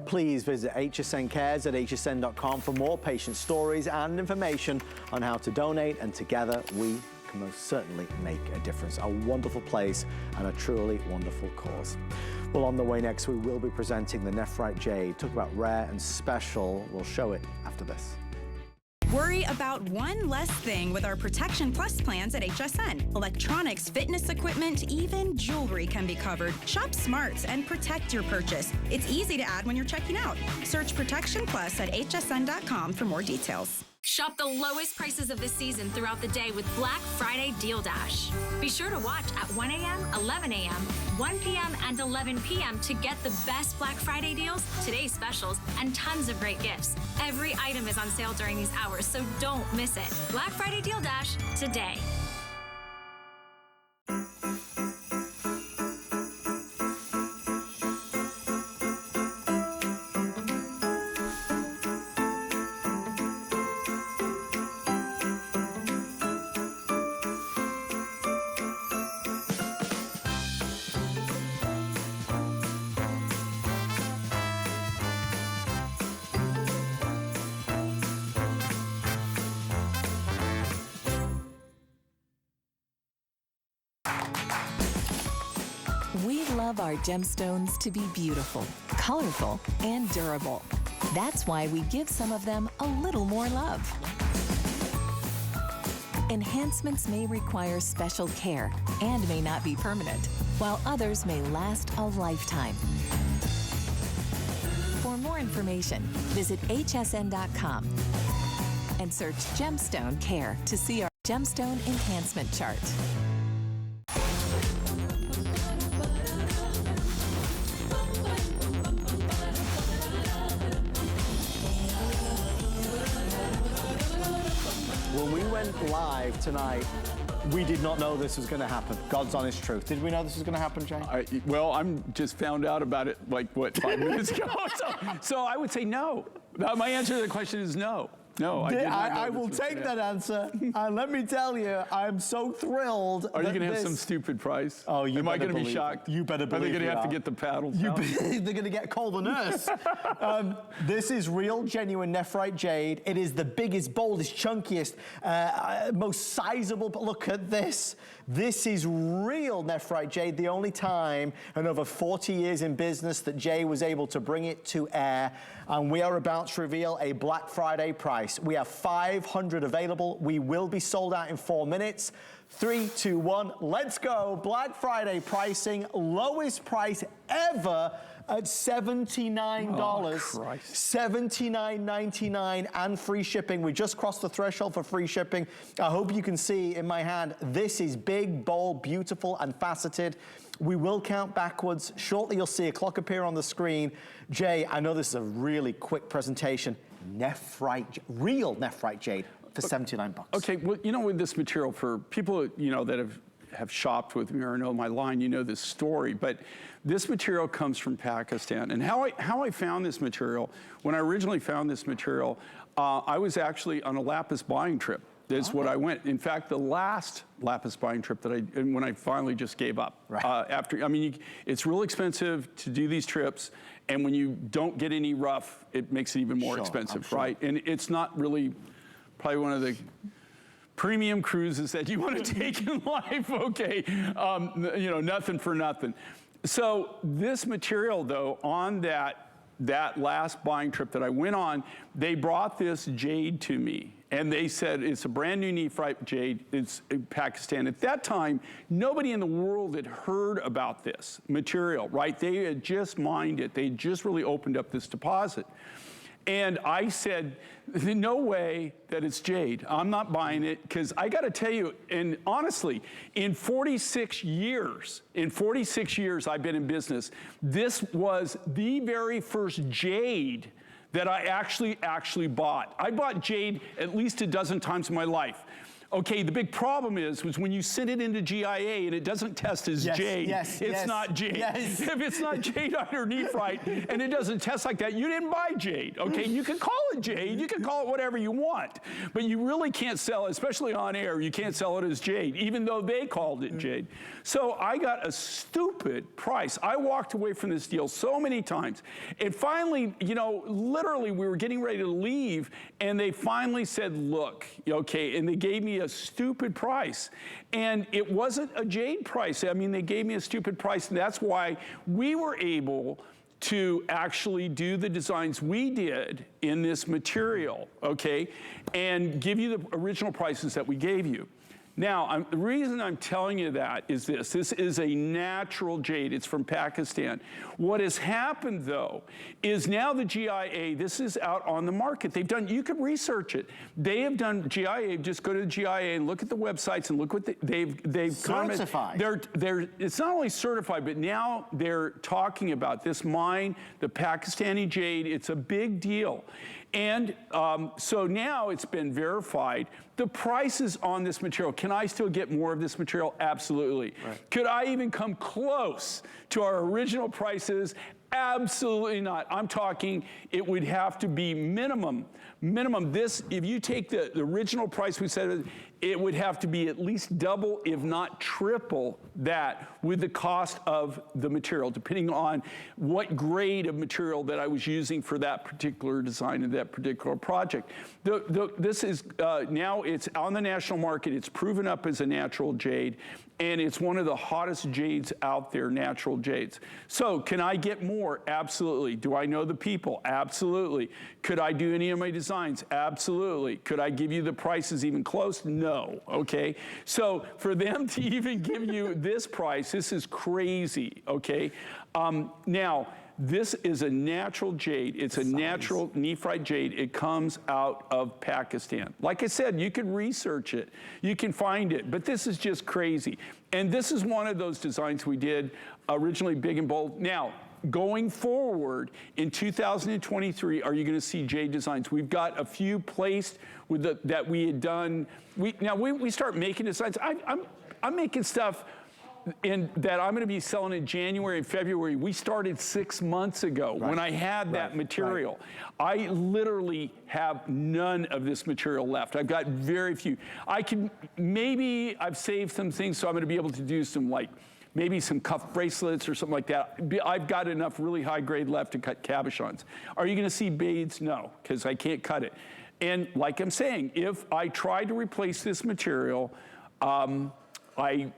Please visit HSN Cares at hsn.com for more patient stories and information on how to donate, and together we can most certainly make a difference. A wonderful place and a truly wonderful cause. Well, on the way next, we will be presenting the Nephrite Jade. Talk about rare and special. We'll show it after this. Worry about one less thing with our Protection Plus plans at HSN. Electronics, fitness equipment, even jewelry can be covered. Shop smart and protect your purchase. It's easy to add when you're checking out. Search Protection Plus at hsn.com for more details. Shop the lowest prices of the season throughout the day with Black Friday Deal Dash. Be sure to watch at 1 a.m., 11 a.m., 1 p.m., and 11 p.m. to get the best Black Friday deals, today's specials, and tons of great gifts. Every item is on sale during these hours, so don't miss it. Black Friday Deal Dash today. We love our gemstones to be beautiful, colorful, and durable. That's why we give some of them a little more love. Enhancements may require special care and may not be permanent, while others may last a lifetime. For more information, visit hsn.com and search Gemstone Care to see our gemstone enhancement chart. When we went live tonight, we did not know this was going to happen. God's honest truth. Did we know this was going to happen, Jay? Well, I'm just found out about it like, what, 5 minutes ago? So I would say no. My answer to the question is no. No, I will take that answer. And let me tell you, I'm so thrilled. Are you going to have some stupid price? Oh, you Am I better going to be shocked? You better believe. Are they going to have to get the paddles out? They're going to get call the nurse. This is real, genuine nephrite jade. It is the biggest, boldest, chunkiest, most sizable. But look at this. This is real nephrite jade. The only time in over 40 years in business that Jay was able to bring it to air. And we are about to reveal a Black Friday price. We have 500 available. We will be sold out in 4 minutes. 3, 2, 1, let's go. Black Friday pricing, lowest price ever at $79. Oh, Christ. $79.99 and free shipping. We just crossed the threshold for free shipping. I hope you can see in my hand, this is big, bold, beautiful, and faceted. We will count backwards. Shortly, you'll see a clock appear on the screen. Jay, I know this is a really quick presentation. Nephrite, real nephrite jade for $79. Okay, well, you know, with this material, for people, you know, that have shopped with me or know my line, you know this story, but this material comes from Pakistan. And how I found this material, when I originally found this material, I was actually on a lapis buying trip. That's what I went. In fact, the last lapis buying trip that when I finally just gave up. Right. I mean, it's real expensive to do these trips, and when you don't get any rough, it makes it even more expensive, right? And it's not really probably one of the premium cruises that you want to take in life, okay? You know, nothing for nothing. So this material, though, on that last buying trip that I went on, they brought this jade to me. And they said, it's a brand new nephrite jade. It's in Pakistan. At that time, nobody in the world had heard about this material, right? They had just mined it. They just really opened up this deposit. And I said, no way that it's jade. I'm not buying it, because I got to tell you, and honestly, in 46 years I've been in business, this was the very first jade that I actually bought. I bought jade at least a dozen times in my life. Okay, the big problem was when you send it into GIA and it doesn't test as jade, it's not jade. Yes. If it's not jade underneath right and it doesn't test like that, you didn't buy jade, okay? You can call it jade, you can call it whatever you want, but you really can't sell it, especially on air, you can't sell it as jade, even though they called it jade. So I got a stupid price. I walked away from this deal so many times. And finally, you know, literally we were getting ready to leave and they finally said, look, okay, and they gave me a stupid price. And it wasn't a jade price. I mean, they gave me a stupid price, and that's why we were able to actually do the designs we did in this material, okay, and give you the original prices that we gave you. Now, the reason I'm telling you that is this. This is a natural jade. It's from Pakistan. What has happened, though, is now the GIA, this is out on the market. They've done, you can research it. They have done GIA, just go to the GIA and look at the websites and look what they've certified. It's not only certified, but now they're talking about this mine, the Pakistani jade. It's a big deal. And so now it's been verified. The prices on this material, can I still get more of this material? Absolutely. Right. Could I even come close to our original prices? Absolutely not. I'm talking, it would have to be minimum. This, if you take the original price we said, it would have to be at least double, if not triple that, with the cost of the material, depending on what grade of material that I was using for that particular design and that particular project. This is, now it's on the national market. It's proven up as a natural jade, and it's one of the hottest jades out there, natural jades. So can I get more? Absolutely. Do I know the people? Absolutely. Could I do any of my designs? Absolutely. Could I give you the prices even close? No. Okay. So for them to even give you this price, this is crazy. Okay. Now, this is a natural jade. It's a natural nephrite jade. It comes out of Pakistan. Like I said, you can research it. You can find it. But this is just crazy. And this is one of those designs we did originally big and bold. Now, going forward in 2023, are you going to see jade designs? We've got a few placed with that we had done. We start making designs. I'm making stuff that I'm going to be selling in January and February. We started 6 months ago when I had that material. I literally have none of this material left. I've got very few. Maybe I've saved some things, so I'm going to be able to do some maybe some cuff bracelets or something like that. I've got enough really high grade left to cut cabochons. Are you going to see beads? No, because I can't cut it. And like I'm saying, if I try to replace this material, I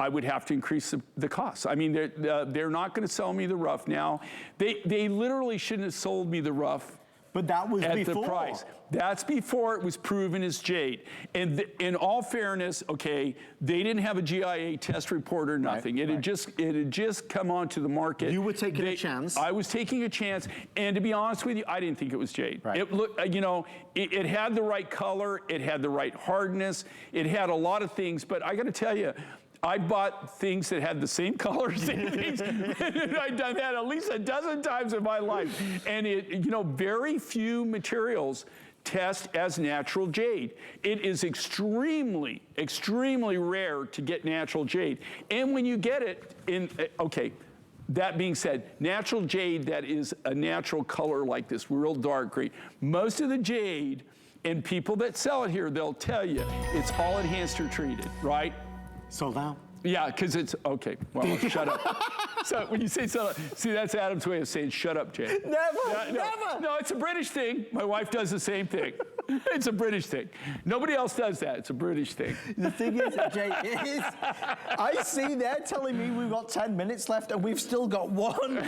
would have to increase the cost. I mean, they're not going to sell me the rough now. They literally shouldn't have sold me the rough. But that was at before. The price. That's before it was proven as jade. And in all fairness, okay, they didn't have a GIA test report or nothing. It had just come onto the market. You were taking a chance. I was taking a chance, and to be honest with you, I didn't think it was jade. Right. It looked, it had the right color, it had the right hardness, it had a lot of things. But I got to tell you, I bought things that had the same color, same things. I've done that at least a dozen times in my life. And very few materials test as natural jade. It is extremely, extremely rare to get natural jade. And when you get it that being said, natural jade that is a natural color like this, real dark green, most of the jade, and people that sell it here, they'll tell you, it's all enhanced or treated, right? Sold out. Yeah, because it's, okay, well, shut up. So when you say so, see, that's Adam's way of saying shut up, Jay. Never. No, it's a British thing. My wife does the same thing. It's a British thing. Nobody else does that. It's a British thing. The thing is, Jay, I see they're telling me we've got 10 minutes left and we've still got 1, 2,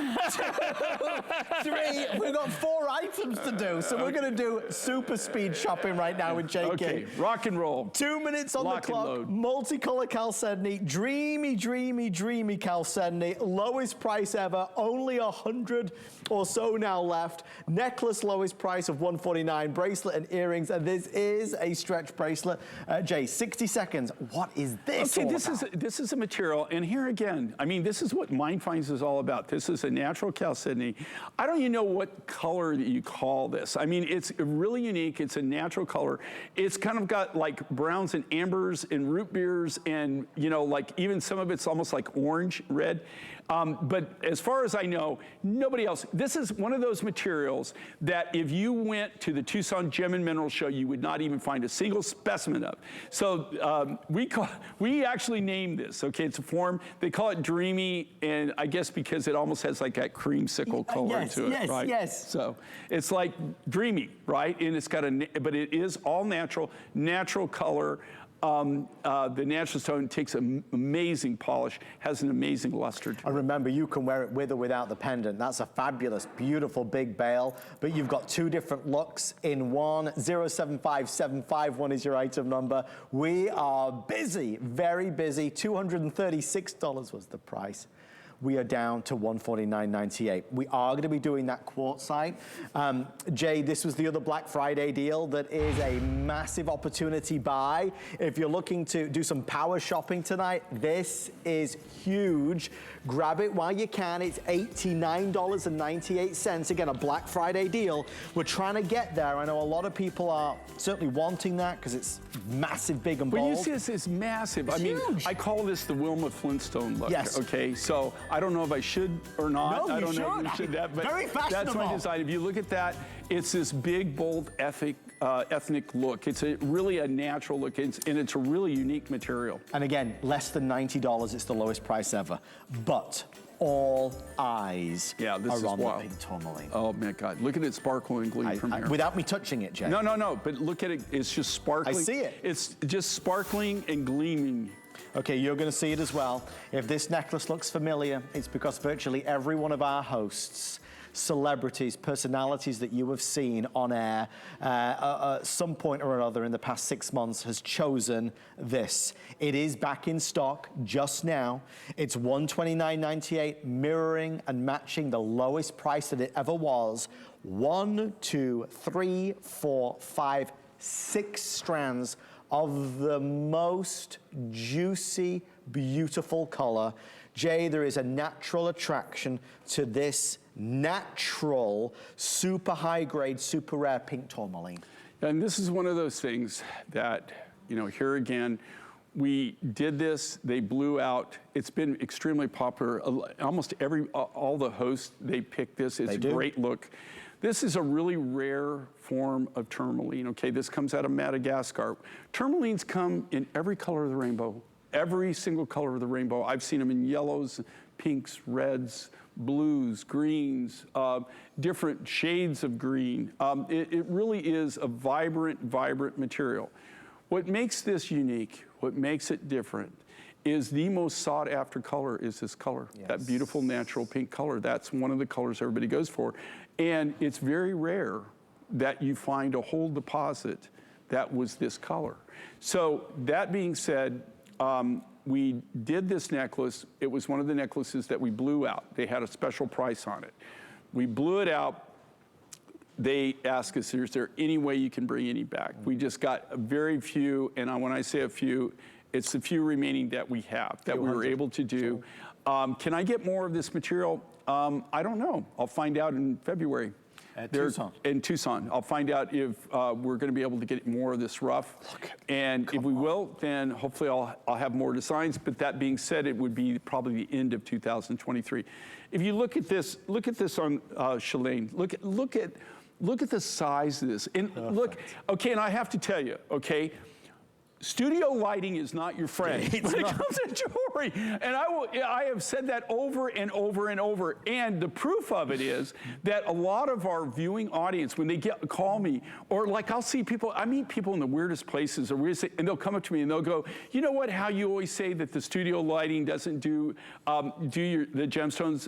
3. We've got 4 items to do. So we're going to do super speed shopping right now with Jay Okay, rock and roll. 2 minutes on Lock the clock. Multicolor chalcedony, dreamy, dreamy, dreamy chalcedony. Lowest price ever, only 100 or so now left. Necklace, lowest price of $149. Bracelet and earrings, and this is a stretch bracelet. Jay, 60 seconds. What is this? Okay, this is a material, and here again, I mean, this is what Mind Finds is all about. This is a natural chalcedony. I don't even know what color you call this. I mean, it's really unique. It's a natural color. It's kind of got like browns and ambers and root beers, and like even some of it's almost like orange red. But as far as I know, nobody else. This is one of those materials that if you went to the Tucson Gem and Mineral Show, you would not even find a single specimen of. So we actually named this. Okay, it's a form. They call it dreamy, and I guess because it almost has like that creamsicle color to it, right? Yes. So it's like dreamy, right? And it's got but it is all natural color. the natural stone takes an amazing polish, has an amazing luster to it. And remember, you can wear it with or without the pendant. That's a fabulous, beautiful big bail, but you've got two different looks in one. 075751 is your item number. We are busy, very busy. $236 was the price. We are down to $149.98. We are going to be doing that quartzite. Jay, this was the other Black Friday deal that is a massive opportunity buy. If you're looking to do some power shopping tonight, this is huge. Grab it while you can. It's $89.98. Again, a Black Friday deal. We're trying to get there. I know a lot of people are certainly wanting that because it's massive, big, and bold. But you see, this is massive. It's huge. I call this the Wilma Flintstone look. Yes. Okay, so I don't know if I should or not. No, I don't know if you should that, but very fashionable. That's my design. If you look at that, it's this big, bold, ethnic look. It's really a natural look, and it's a really unique material. And again, less than $90. It's the lowest price ever. But all eyes this are is on the wild. pink tourmaline. Oh my God! Look at it sparkle and gleam from here. Without me touching it, Jay. No. But look at it. It's just sparkling. I see it. It's just sparkling and gleaming. Okay, you're going to see it as well. If this necklace looks familiar, it's because virtually every one of our hosts, celebrities, personalities that you have seen on air at some point or another in the past 6 months has chosen this. It is back in stock just now. It's $129.98, mirroring and matching the lowest price that it ever was. 1, 2, 3, 4, 5, 6 strands of the most juicy, beautiful color. Jay, there is a natural attraction to this natural, super high grade, super rare pink tourmaline. And this is one of those things that, here again, we did this, they blew out. It's been extremely popular. Almost all the hosts, they pick this. It's a great look. This is a really rare form of tourmaline, okay? This comes out of Madagascar. Tourmalines come in every color of the rainbow, every single color of the rainbow. I've seen them in yellows, pinks, reds, blues, greens, different shades of green. It really is a vibrant, vibrant material. What makes this unique, what makes it different, is the most sought after color is this color, that beautiful natural pink color. That's one of the colors everybody goes for. And it's very rare that you find a whole deposit that was this color. So that being said, we did this necklace. It was one of the necklaces that we blew out. They had a special price on it. We blew it out. They asked us, is there any way you can bring any back? We just got very few, and when I say a few, it's the few remaining that we have, that we were able to do. Can I get more of this material? I don't know. I'll find out in February. In Tucson. I'll find out if we're going to be able to get more of this rough. And if we will, then hopefully I'll have more designs. But that being said, it would be probably the end of 2023. If you look at this on Shalane. Look at the size of this. And look, okay, and I have to tell you, okay, studio lighting is not your friend when it comes to jewelry. And I have said that over and over and over. And the proof of it is that a lot of our viewing audience, when they call me, or like I'll see people, I meet people in the weirdest places, and they'll come up to me and they'll go, you know what, how you always say that the studio lighting doesn't do the gemstones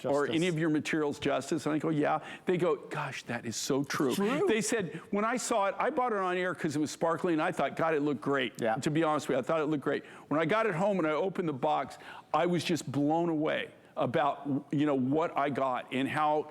or any of your materials justice? And I go, yeah. They go, gosh, that is so true. They said, when I saw it, I bought it on air because it was sparkling, and I thought, God, it looked great. Yeah. To be honest with you, I thought it looked great. When I got it home and I opened the box, I was just blown away about what I got and how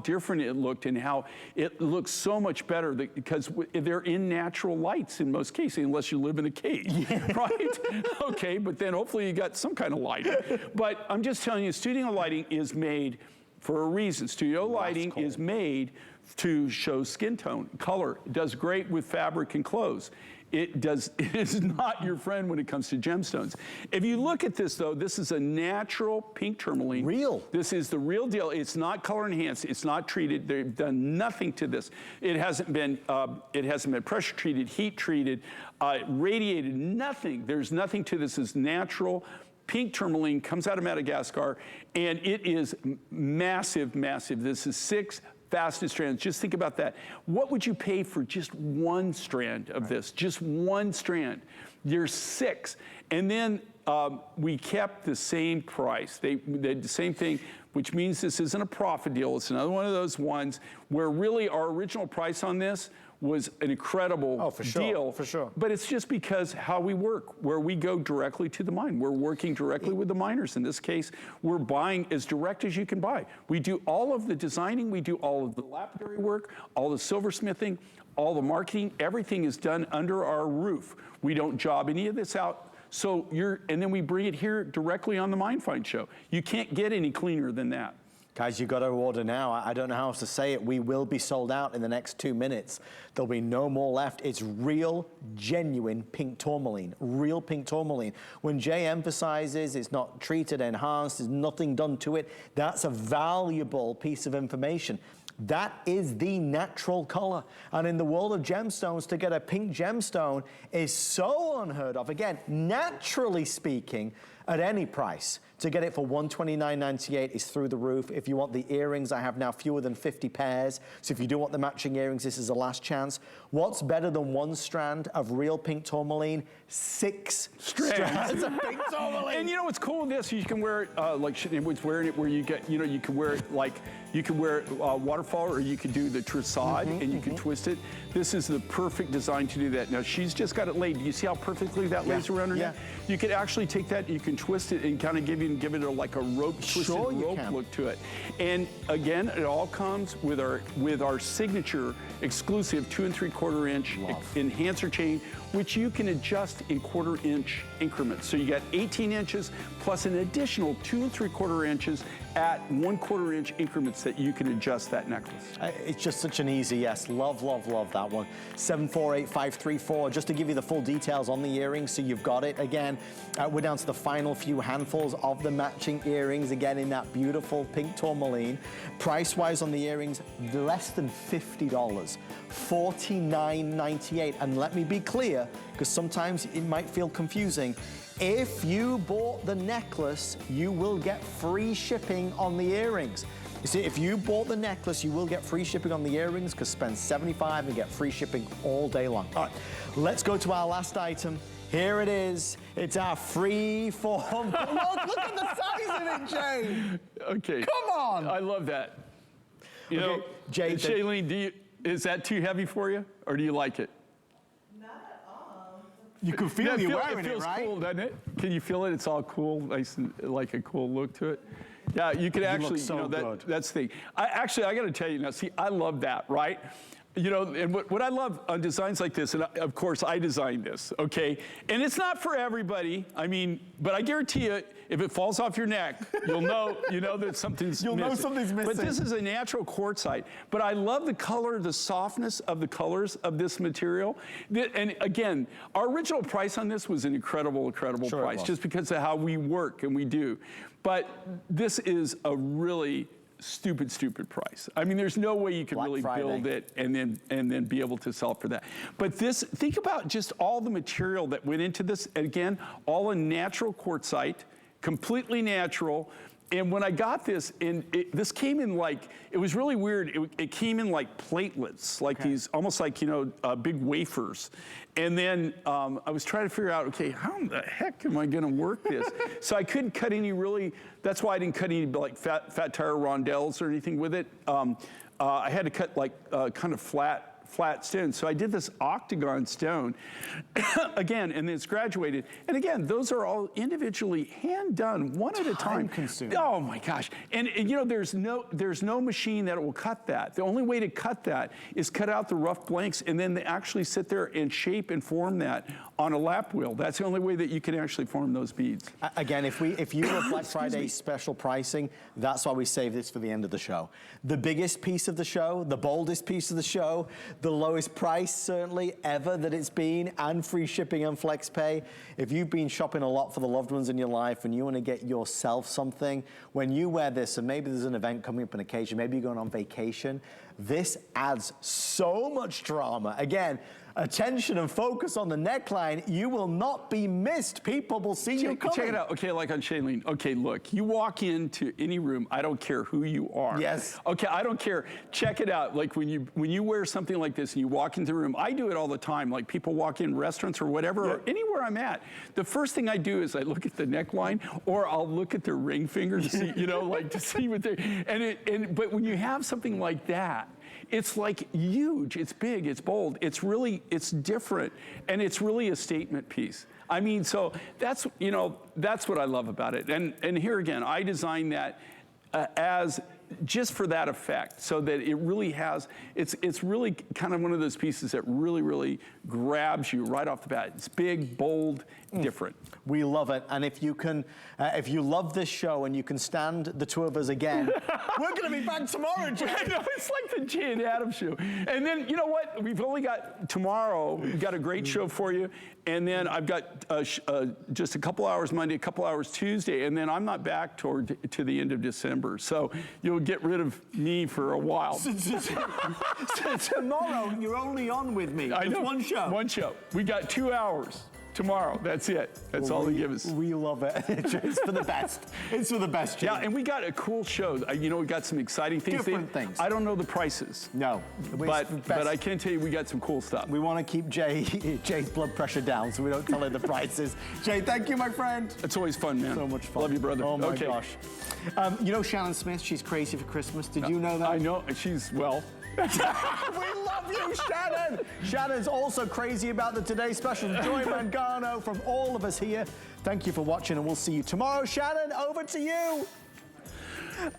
different it looked and how it looks so much better because they're in natural lights in most cases, unless you live in a cave, right? Okay, but then hopefully you got some kind of lighting. But I'm just telling you, studio lighting is made for a reason. Studio lighting is made to show skin tone, color. It does great with fabric and clothes. It is not your friend when it comes to gemstones. If you look at this, though, this is a natural pink tourmaline. Real. This is the real deal. It's not color enhanced. It's not treated. They've done nothing to this. It hasn't been pressure treated, heat treated, radiated. Nothing. There's nothing to this. It's natural. Pink tourmaline comes out of Madagascar, and it is massive, massive. This is 6 fastest strands. Just think about that. What would you pay for just one strand of this? Just one strand. There's 6. And then we kept the same price. They did the same thing, which means this isn't a profit deal. It's another one of those ones where really our original price on this was an incredible deal. For sure. But it's just because how we work, where we go directly to the mine. We're working directly with the miners. In this case, we're buying as direct as you can buy. We do all of the designing, we do all of the lapidary work, all the silversmithing, all the marketing, everything is done under our roof. We don't job any of this out. So and then we bring it here directly on the Mine Find Show. You can't get any cleaner than that. Guys, you got to order now. I don't know how else to say it. We will be sold out in the next 2 minutes. There'll be no more left. It's real, genuine pink tourmaline, real pink tourmaline. When Jay emphasizes it's not treated, enhanced, there's nothing done to it, that's a valuable piece of information. That is the natural color. And in the world of gemstones, to get a pink gemstone is so unheard of. Again, naturally speaking, at any price. To get it for $129.98 is through the roof. If you want the earrings, I have now fewer than 50 pairs. So if you do want the matching earrings, this is the last chance. What's better than one strand of real pink tourmaline? 6 strands of pink tourmaline. And you know what's cool with this? You can wear it like Sinead's wearing it, where you get, you know, you can wear it like, you can wear it waterfall, or you could do the trissade and you can twist it. This is the perfect design to do that. Now she's just got it laid. Do you see how perfectly that lays around her neck? You could actually take that, you can twist it and kind of give it like a rope, twisted rope look to it. And again, it all comes with our signature exclusive 2 3/4 inch enhancer chain, which you can adjust in 1/4 inch increments. So you got 18 inches plus an additional 2 3/4 inches at 1/4 inch increments that you can adjust that necklace. It's just such an easy yes. Love, love, love that one. 748534, just to give you the full details on the earrings, so you've got it. Again, we're down to the final few handfuls of the matching earrings, again in that beautiful pink tourmaline. Price-wise on the earrings, less than $50, $49.98. And let me be clear, because sometimes it might feel confusing. If you bought the necklace, you will get free shipping on the earrings. You see, if you bought the necklace, you will get free shipping on the earrings, because spend $75 and get free shipping all day long. All right, let's go to our last item. Here it is. It's our free form. Look at the size of it, Jay. Okay. Come on. I love that. You know, Jay, Shailene, is that too heavy for you, or do you like it? You can feel you wearing it, feels right? cool, doesn't it? Can you feel it? It's all cool, nice and like a cool look to it. Yeah, you could actually, look so you know, good. that's the thing. I got to tell you now. See, I love that, right? You know, and what I love on designs like this, and of course I designed this, okay? And it's not for everybody. I mean, but I guarantee you, if it falls off your neck, you'll know, that something's missing. You'll know something's missing. But this is a natural quartzite. But I love the color, the softness of the colors of this material. And again, our original price on this was an incredible price, just because of how we work and we do. But this is a really stupid price. I mean, there's no way you could really build it and then be able to sell it for that. But this, think about just all the material that went into this. Again, all a natural quartzite, completely natural. And when I got this, and this came in like, it was really weird. It came in like platelets, like these, almost like, big wafers. And then I was trying to figure out, okay, how the heck am I gonna work this? So I couldn't cut any that's why I didn't cut any like fat tire rondelles or anything with it. I had to cut like kind of flat stone. So I did this octagon stone again, and it's graduated. And again, those are all individually hand done, one at a time. Consuming. Oh my gosh. And there's no machine that will cut that. The only way to cut that is cut out the rough blanks, and then they actually sit there and shape and form that on a lap wheel. That's the only way that you can actually form those beads. Again, if you were Black Friday special pricing, that's why we save this for the end of the show. The biggest piece of the show, the boldest piece of the show, the lowest price certainly ever that it's been, and free shipping and flex pay. If you've been shopping a lot for the loved ones in your life and you want to get yourself something, when you wear this, and maybe there's an event coming up, an occasion, maybe you're going on vacation, this adds so much drama. Again, attention and focus on the neckline. You will not be missed. People will see you coming. Check it out. Okay, like on Shailene. Okay, look, you walk into any room, I don't care who you are. Yes. Okay, I don't care. Check it out. Like when you wear something like this and you walk into the room, I do it all the time. Like people walk in restaurants or whatever, or anywhere I'm at. The first thing I do is I look at the neckline, or I'll look at their ring finger to see, you know, like to see what they, but when you have something like that, it's like huge, it's big, it's bold, it's different, and it's really a statement piece. I mean, so that's, you know, that's what I love about it. And here again, I designed that as just for that effect, so that it really has, it's really kind of one of those pieces that really grabs you right off the bat. It's big, bold, different. We love it, and if you can, if you love this show and you can stand the two of us again, we're going to be back tomorrow, Jay. I know, it's like the Jay and Adam show. And then, you know what? We've only got tomorrow. We've got a great show for you. And then I've got just a couple hours Monday, a couple hours Tuesday, and then I'm not back to the end of December. So you'll get rid of me for a while. So tomorrow, you're only on with me. I know. Just one show. One show. We got 2 hours. Tomorrow, that's it. That's all they give us. We love it. It's for the best. It's for the best, Jay. Yeah, and we got a cool show. You know, we got some exciting things. Different things. I don't know the prices. No. But I can tell you we got some cool stuff. We want to keep Jay's blood pressure down, so we don't tell her the prices. Jay, thank you, my friend. It's always fun, man. So much fun. Love you, brother. Oh, my gosh. You know Shannon Smith, she's crazy for Christmas. Did you know that? I know. She's, well... We love you, Shannon! Shannon's also crazy about the Today Special. Joy Mangano from all of us here. Thank you for watching, and we'll see you tomorrow. Shannon, over to you.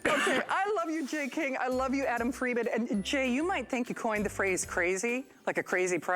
Okay, I love you, Jay King. I love you, Adam Friedman. And Jay, you might think you coined the phrase crazy, like a crazy price.